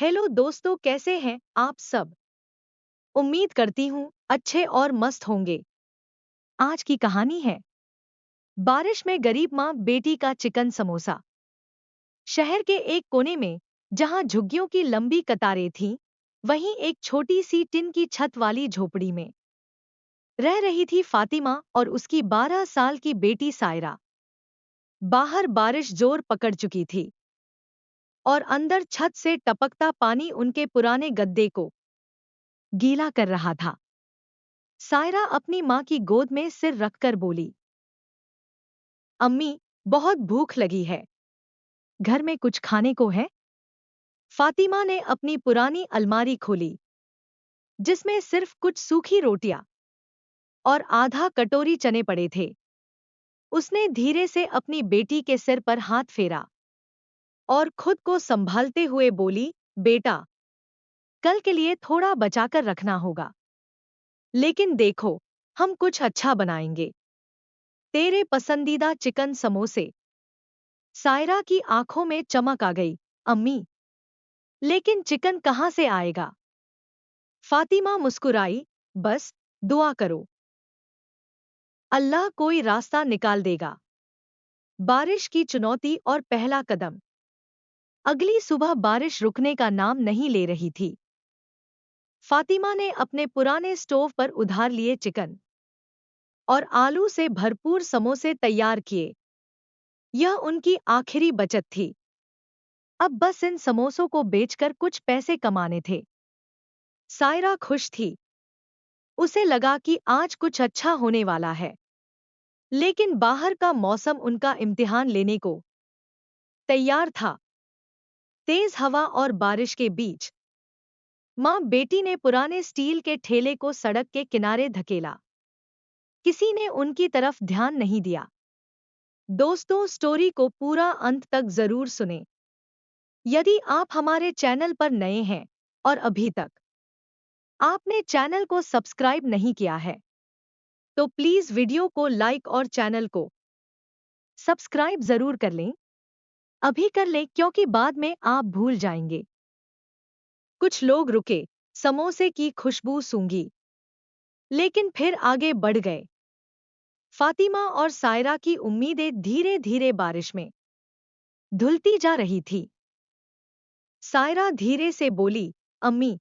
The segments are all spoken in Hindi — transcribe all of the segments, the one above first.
हेलो दोस्तों, कैसे हैं आप सब। उम्मीद करती हूँ अच्छे और मस्त होंगे। आज की कहानी है बारिश में गरीब माँ बेटी का चिकन समोसा। शहर के एक कोने में, जहाँ झुग्गियों की लंबी कतारें थीं, वहीं एक छोटी सी टिन की छत वाली झोपड़ी में रह रही थी फातिमा और उसकी 12 साल की बेटी सायरा। बाहर बारिश जोर पकड़ चुकी थी और अंदर छत से टपकता पानी उनके पुराने गद्दे को गीला कर रहा था। सायरा अपनी माँ की गोद में सिर रखकर बोली, अम्मी, बहुत भूख लगी है। घर में कुछ खाने को है? फातिमा ने अपनी पुरानी अलमारी खोली, जिसमें सिर्फ कुछ सूखी रोटियां और आधा कटोरी चने पड़े थे। उसने धीरे से अपनी बेटी के सिर पर हाथ फेरा और खुद को संभालते हुए बोली, बेटा, कल के लिए थोड़ा बचाकर रखना होगा। लेकिन देखो, हम कुछ अच्छा बनाएंगे। तेरे पसंदीदा चिकन समोसे। सायरा की आंखों में चमक आ गई। अम्मी, लेकिन चिकन कहाँ से आएगा? फातिमा मुस्कुराई, बस दुआ करो, अल्लाह कोई रास्ता निकाल देगा। बारिश की चुनौती और पहला कदम। अगली सुबह बारिश रुकने का नाम नहीं ले रही थी। फातिमा ने अपने पुराने स्टोव पर उधार लिए चिकन और आलू से भरपूर समोसे तैयार किए। यह उनकी आखिरी बचत थी। अब बस इन समोसों को बेचकर कुछ पैसे कमाने थे। सायरा खुश थी। उसे लगा कि आज कुछ अच्छा होने वाला है। लेकिन बाहर का मौसम उनका इम्तिहान लेने को तैयार था। तेज हवा और बारिश के बीच माँ बेटी ने पुराने स्टील के ठेले को सड़क के किनारे धकेला। किसी ने उनकी तरफ ध्यान नहीं दिया। दोस्तों, स्टोरी को पूरा अंत तक जरूर सुने। यदि आप हमारे चैनल पर नए हैं और अभी तक आपने चैनल को सब्सक्राइब नहीं किया है, तो प्लीज वीडियो को लाइक और चैनल को सब्सक्राइब जरूर कर लें। अभी कर लें, क्योंकि बाद में आप भूल जाएंगे। कुछ लोग रुके, समोसे की खुशबू सूंघी, लेकिन फिर आगे बढ़ गए। फातिमा और सायरा की उम्मीदें धीरे धीरे बारिश में धुलती जा रही थी। सायरा धीरे से बोली, अम्मी,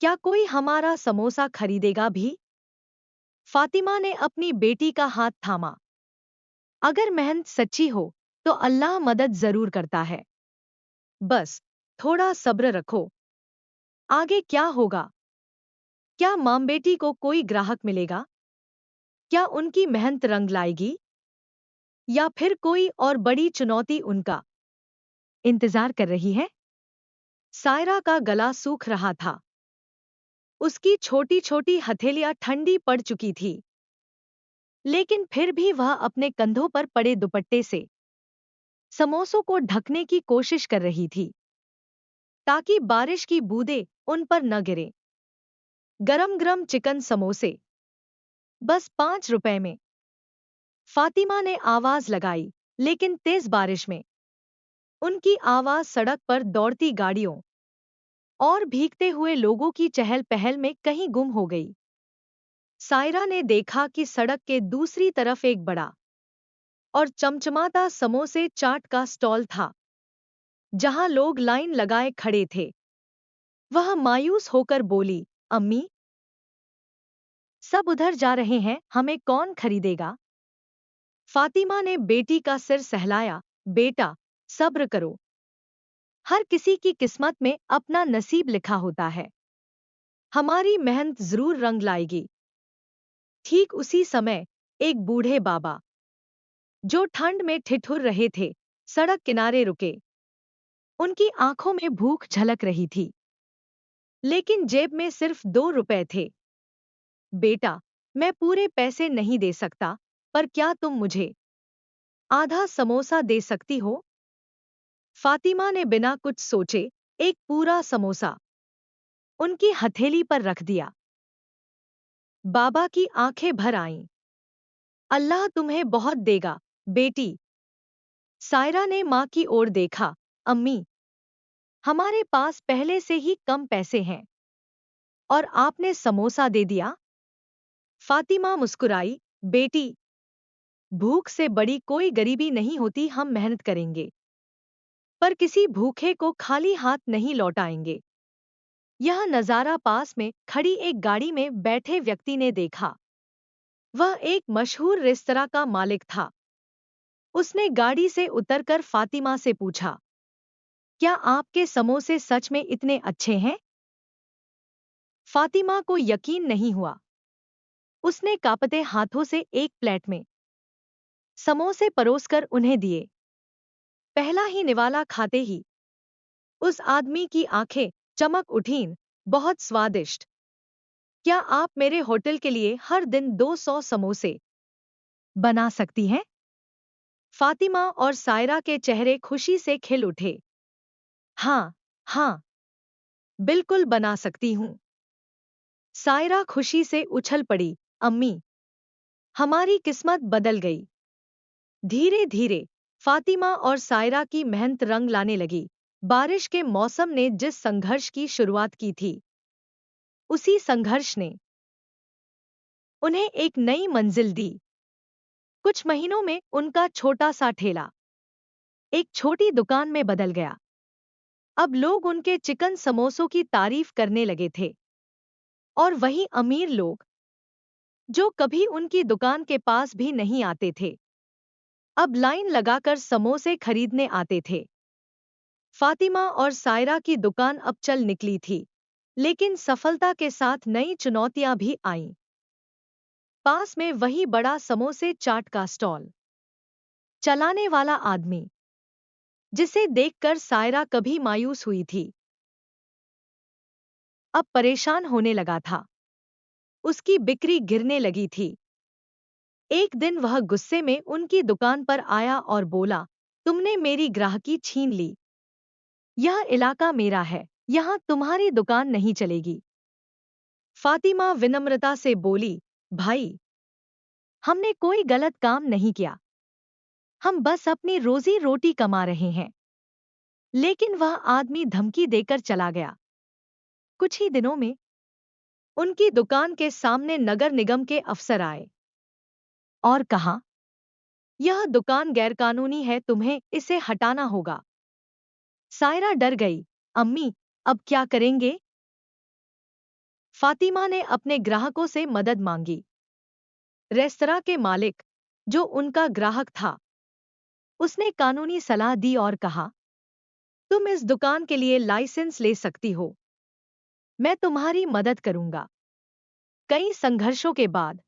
क्या कोई हमारा समोसा खरीदेगा भी? फातिमा ने अपनी बेटी का हाथ थामा। अगर मेहनत सच्ची हो, तो अल्लाह मदद जरूर करता है। बस थोड़ा सब्र रखो। आगे क्या होगा? क्या मां बेटी को कोई ग्राहक मिलेगा? क्या उनकी मेहनत रंग लाएगी? या फिर कोई और बड़ी चुनौती उनका इंतजार कर रही है? सायरा का गला सूख रहा था। उसकी छोटी छोटी हथेलियां ठंडी पड़ चुकी थी। लेकिन फिर भी वह अपने कंधों पर पड़े दुपट्टे से समोसों को ढकने की कोशिश कर रही थी, ताकि बारिश की बूंदें उन पर न गिरे। गरम गरम चिकन समोसे, बस 5 रुपए में। फातिमा ने आवाज लगाई, लेकिन तेज बारिश में उनकी आवाज सड़क पर दौड़ती गाड़ियों और भीगते हुए लोगों की चहल पहल में कहीं गुम हो गई। सायरा ने देखा कि सड़क के दूसरी तरफ एक बड़ा और चमचमाता समोसे चाट का स्टॉल था, जहां लोग लाइन लगाए खड़े थे। वह मायूस होकर बोली, अम्मी, सब उधर जा रहे हैं, हमें कौन खरीदेगा? फातिमा ने बेटी का सिर सहलाया, बेटा, सब्र करो। हर किसी की किस्मत में अपना नसीब लिखा होता है। हमारी मेहनत जरूर रंग लाएगी। ठीक उसी समय एक बूढ़े बाबा, जो ठंड में ठिठुर रहे थे, सड़क किनारे रुके। उनकी आंखों में भूख झलक रही थी, लेकिन जेब में सिर्फ 2 रुपए थे। बेटा, मैं पूरे पैसे नहीं दे सकता, पर क्या तुम मुझे आधा समोसा दे सकती हो? फातिमा ने बिना कुछ सोचे एक पूरा समोसा उनकी हथेली पर रख दिया। बाबा की आंखें भर आईं। अल्लाह तुम्हें बहुत देगा, बेटी। सायरा ने मां की ओर देखा, अम्मी, हमारे पास पहले से ही कम पैसे हैं और आपने समोसा दे दिया। फातिमा मुस्कुराई, बेटी, भूख से बड़ी कोई गरीबी नहीं होती। हम मेहनत करेंगे, पर किसी भूखे को खाली हाथ नहीं लौटाएंगे। यह नज़ारा पास में खड़ी एक गाड़ी में बैठे व्यक्ति ने देखा। वह एक मशहूर रेस्तरां का मालिक था। उसने गाड़ी से उतरकर फातिमा से पूछा, क्या आपके समोसे सच में इतने अच्छे हैं? फातिमा को यकीन नहीं हुआ। उसने कांपते हाथों से एक प्लेट में समोसे परोसकर उन्हें दिए। पहला ही निवाला खाते ही उस आदमी की आंखें चमक उठीं। बहुत स्वादिष्ट। क्या आप मेरे होटल के लिए हर दिन 200 समोसे बना सकती हैं? फातिमा और सायरा के चेहरे खुशी से खिल उठे। हाँ, हाँ, बिल्कुल बना सकती हूँ। सायरा खुशी से उछल पड़ी, अम्मी, हमारी किस्मत बदल गई। धीरे धीरे फातिमा और सायरा की मेहनत रंग लाने लगी। बारिश के मौसम ने जिस संघर्ष की शुरुआत की थी, उसी संघर्ष ने उन्हें एक नई मंजिल दी। कुछ महीनों में उनका छोटा सा ठेला एक छोटी दुकान में बदल गया। अब लोग उनके चिकन समोसों की तारीफ करने लगे थे, और वही अमीर लोग जो कभी उनकी दुकान के पास भी नहीं आते थे, अब लाइन लगाकर समोसे खरीदने आते थे। फातिमा और सायरा की दुकान अब चल निकली थी, लेकिन सफलता के साथ नई चुनौतियां भी आईं। पास में वही बड़ा समोसे चाट का स्टॉल चलाने वाला आदमी, जिसे देखकर सायरा कभी मायूस हुई थी, अब परेशान होने लगा था। उसकी बिक्री गिरने लगी थी। एक दिन वह गुस्से में उनकी दुकान पर आया और बोला, तुमने मेरी ग्राहकी छीन ली। यह इलाका मेरा है, यहाँ तुम्हारी दुकान नहीं चलेगी। फातिमा विनम्रता से बोली, भाई, हमने कोई गलत काम नहीं किया। हम बस अपनी रोजी रोटी कमा रहे हैं। लेकिन वह आदमी धमकी देकर चला गया। कुछ ही दिनों में उनकी दुकान के सामने नगर निगम के अफसर आए और कहा, यह दुकान गैरकानूनी है, तुम्हें इसे हटाना होगा। सायरा डर गई, अम्मी, अब क्या करेंगे? फातिमा ने अपने ग्राहकों से मदद मांगी। रेस्तरां के मालिक, जो उनका ग्राहक था, उसने कानूनी सलाह दी और कहा, तुम इस दुकान के लिए लाइसेंस ले सकती हो। मैं तुम्हारी मदद करूंगा। कई संघर्षों के बाद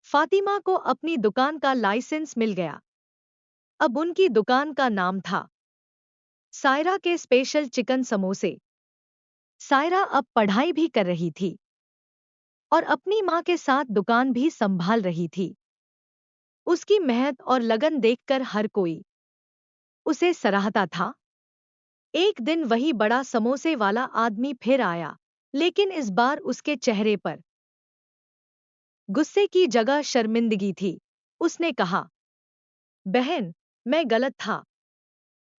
फातिमा को अपनी दुकान का लाइसेंस मिल गया। अब उनकी दुकान का नाम था सायरा के स्पेशल चिकन समोसे। सायरा अब पढ़ाई भी कर रही थी और अपनी मां के साथ दुकान भी संभाल रही थी। उसकी मेहनत और लगन देखकर हर कोई उसे सराहता था। एक दिन वही बड़ा समोसे वाला आदमी फिर आया, लेकिन इस बार उसके चेहरे पर गुस्से की जगह शर्मिंदगी थी। उसने कहा, बहन, मैं गलत था।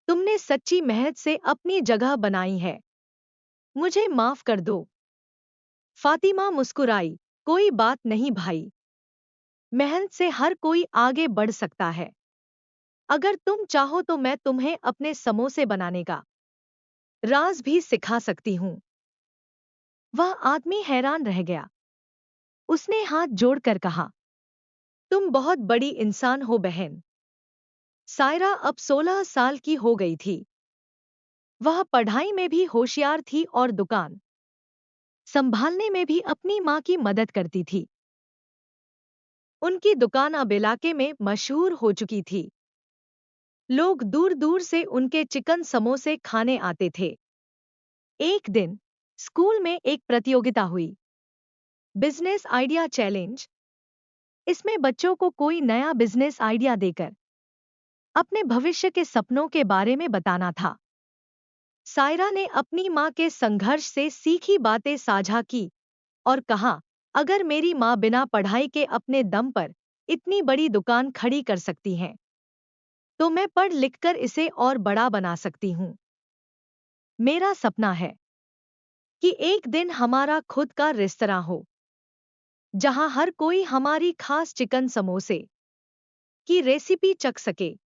तुमने सच्ची मेहनत से अपनी जगह बनाई है। मुझे माफ कर दो। फातिमा मुस्कुराई, कोई बात नहीं भाई। मेहनत से हर कोई आगे बढ़ सकता है। अगर तुम चाहो तो मैं तुम्हें अपने समोसे बनाने का राज भी सिखा सकती हूँ। वह आदमी हैरान रह गया। उसने हाथ जोड़कर कहा, तुम बहुत बड़ी इंसान हो बहन। सायरा अब 16 साल की हो गई थी। वह पढ़ाई में भी होशियार थी और दुकान संभालने में भी अपनी मां की मदद करती थी। उनकी दुकान अब इलाके में मशहूर हो चुकी थी। लोग दूर दूर से उनके चिकन समोसे खाने आते थे। एक दिन स्कूल में एक प्रतियोगिता हुई, बिजनेस आइडिया चैलेंज। इसमें बच्चों को कोई नया बिजनेस आइडिया देकर अपने भविष्य के सपनों के बारे में बताना था। सायरा ने अपनी मां के संघर्ष से सीखी बातें साझा की और कहा, अगर मेरी मां बिना पढ़ाई के अपने दम पर इतनी बड़ी दुकान खड़ी कर सकती हैं, तो मैं पढ़ लिखकर इसे और बड़ा बना सकती हूँ। मेरा सपना है कि एक दिन हमारा खुद का रेस्तरां हो, जहां हर कोई हमारी खास चिकन समोसे की रेसिपी चख सके।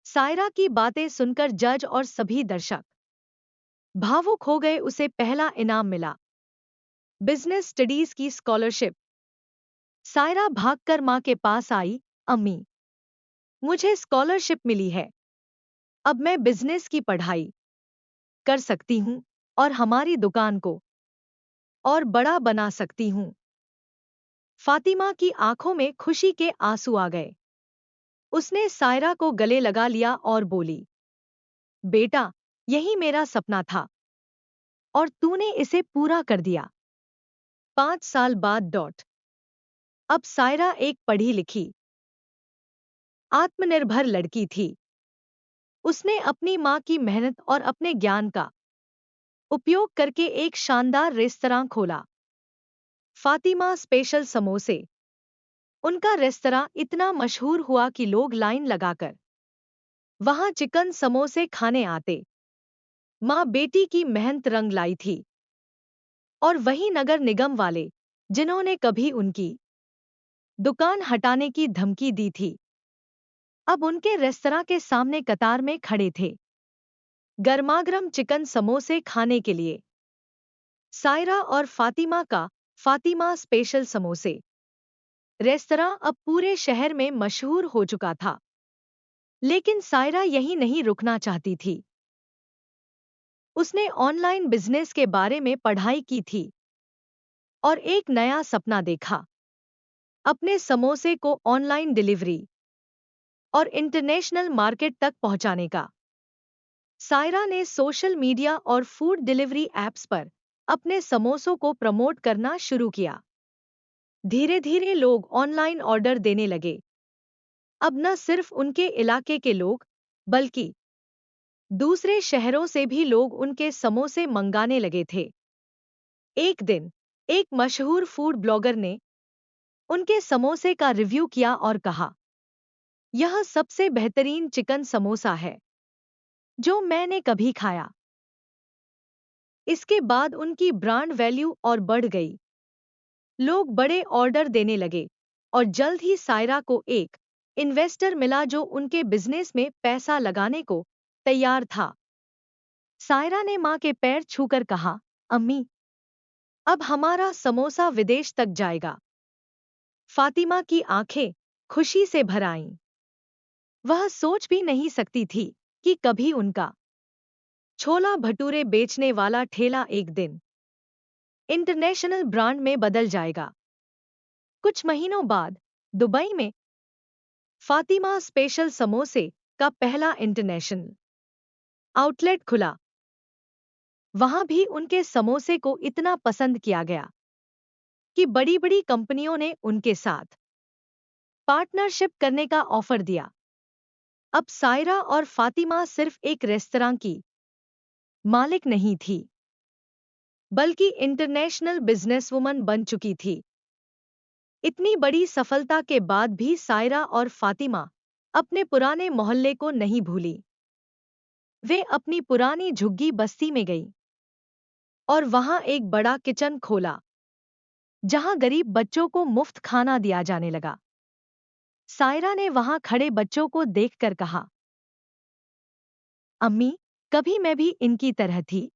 सायरा की बातें सुनकर जज और सभी दर्शक भावुक हो गए। उसे पहला इनाम मिला, बिजनेस स्टडीज की स्कॉलरशिप। सायरा भागकर मां के पास आई। अम्मी, मुझे स्कॉलरशिप मिली है। अब मैं बिजनेस की पढ़ाई कर सकती हूँ और हमारी दुकान को और बड़ा बना सकती हूँ। फातिमा की आंखों में खुशी के आंसू आ गए। उसने सायरा को गले लगा लिया और बोली, बेटा, यही मेरा सपना था और तूने इसे पूरा कर दिया। 5 साल बाद अब सायरा एक पढ़ी लिखी, आत्मनिर्भर लड़की थी। उसने अपनी मां की मेहनत और अपने ज्ञान का उपयोग करके एक शानदार रेस्तरां खोला, फातिमा स्पेशल समोसे। उनका रेस्तरां इतना मशहूर हुआ कि लोग लाइन लगाकर वहां चिकन समोसे खाने आते। मां बेटी की मेहनत रंग लाई थी और वही नगर निगम वाले, जिन्होंने कभी उनकी दुकान हटाने की धमकी दी थी, अब उनके रेस्तरां के सामने कतार में खड़े थे, गर्मागर्म चिकन समोसे खाने के लिए। सायरा और फातिमा का फातिमा स्पेशल समोसे रेस्तरां अब पूरे शहर में मशहूर हो चुका था। लेकिन सायरा यही नहीं रुकना चाहती थी। उसने ऑनलाइन बिजनेस के बारे में पढ़ाई की थी और एक नया सपना देखा, अपने समोसे को ऑनलाइन डिलीवरी और इंटरनेशनल मार्केट तक पहुंचाने का। सायरा ने सोशल मीडिया और फूड डिलीवरी ऐप्स पर अपने समोसों को प्रमोट करना शुरू किया। धीरे धीरे लोग ऑनलाइन ऑर्डर देने लगे। अब न सिर्फ उनके इलाके के लोग, बल्कि दूसरे शहरों से भी लोग उनके समोसे मंगाने लगे थे। एक दिन एक मशहूर फूड ब्लॉगर ने उनके समोसे का रिव्यू किया और कहा, यह सबसे बेहतरीन चिकन समोसा है जो मैंने कभी खाया। इसके बाद उनकी ब्रांड वैल्यू और बढ़ गई। लोग बड़े ऑर्डर देने लगे और जल्द ही सायरा को एक इन्वेस्टर मिला जो उनके बिजनेस में पैसा लगाने को तैयार था। सायरा ने मां के पैर छूकर कहा, अम्मी, अब हमारा समोसा विदेश तक जाएगा। फातिमा की आंखें खुशी से भर आईं। वह सोच भी नहीं सकती थी कि कभी उनका छोला भटूरे बेचने वाला ठेला एक दिन इंटरनेशनल ब्रांड में बदल जाएगा। कुछ महीनों बाद दुबई में फातिमा स्पेशल समोसे का पहला इंटरनेशनल आउटलेट खुला। वहां भी उनके समोसे को इतना पसंद किया गया कि बड़ी-बड़ी कंपनियों ने उनके साथ पार्टनरशिप करने का ऑफर दिया। अब सायरा और फातिमा सिर्फ एक रेस्तरां की मालिक नहीं थी, बल्कि इंटरनेशनल बिजनेसवुमन बन चुकी थी। इतनी बड़ी सफलता के बाद भी सायरा और फातिमा अपने पुराने मोहल्ले को नहीं भूली। वे अपनी पुरानी झुग्गी बस्ती में गईं और वहां एक बड़ा किचन खोला, जहां गरीब बच्चों को मुफ्त खाना दिया जाने लगा। सायरा ने वहां खड़े बच्चों को देखकर कहा, अम्मी, कभी मैं भी इनकी तरह थी।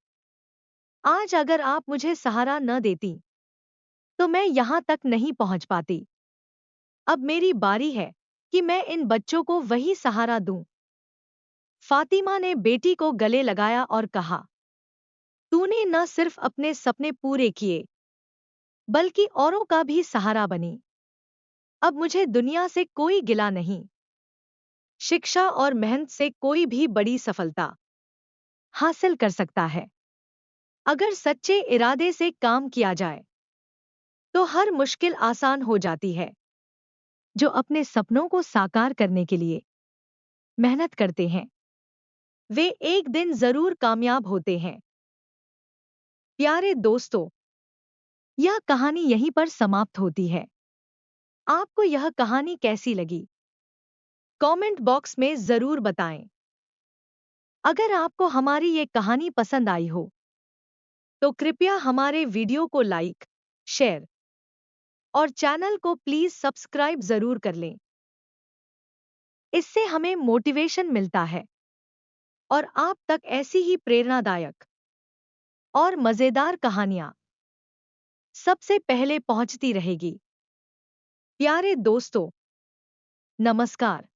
आज अगर आप मुझे सहारा न देती, तो मैं यहां तक नहीं पहुंच पाती। अब मेरी बारी है कि मैं इन बच्चों को वही सहारा दूं। फातिमा ने बेटी को गले लगाया और कहा, तूने न सिर्फ अपने सपने पूरे किए, बल्कि औरों का भी सहारा बनी। अब मुझे दुनिया से कोई गिला नहीं। शिक्षा और मेहनत से कोई भी बड़ी सफलता हासिल कर सकता है। अगर सच्चे इरादे से काम किया जाए, तो हर मुश्किल आसान हो जाती है। जो अपने सपनों को साकार करने के लिए मेहनत करते हैं, वे एक दिन जरूर कामयाब होते हैं। प्यारे दोस्तों, यह कहानी यहीं पर समाप्त होती है। आपको यह कहानी कैसी लगी? कमेंट बॉक्स में जरूर बताएं। अगर आपको हमारी ये कहानी पसंद आई हो तो कृपया हमारे वीडियो को लाइक, शेयर और चैनल को प्लीज सब्सक्राइब जरूर कर लें। इससे हमें मोटिवेशन मिलता है और आप तक ऐसी ही प्रेरणादायक और मजेदार कहानियां सबसे पहले पहुंचती रहेगी। प्यारे दोस्तों, नमस्कार।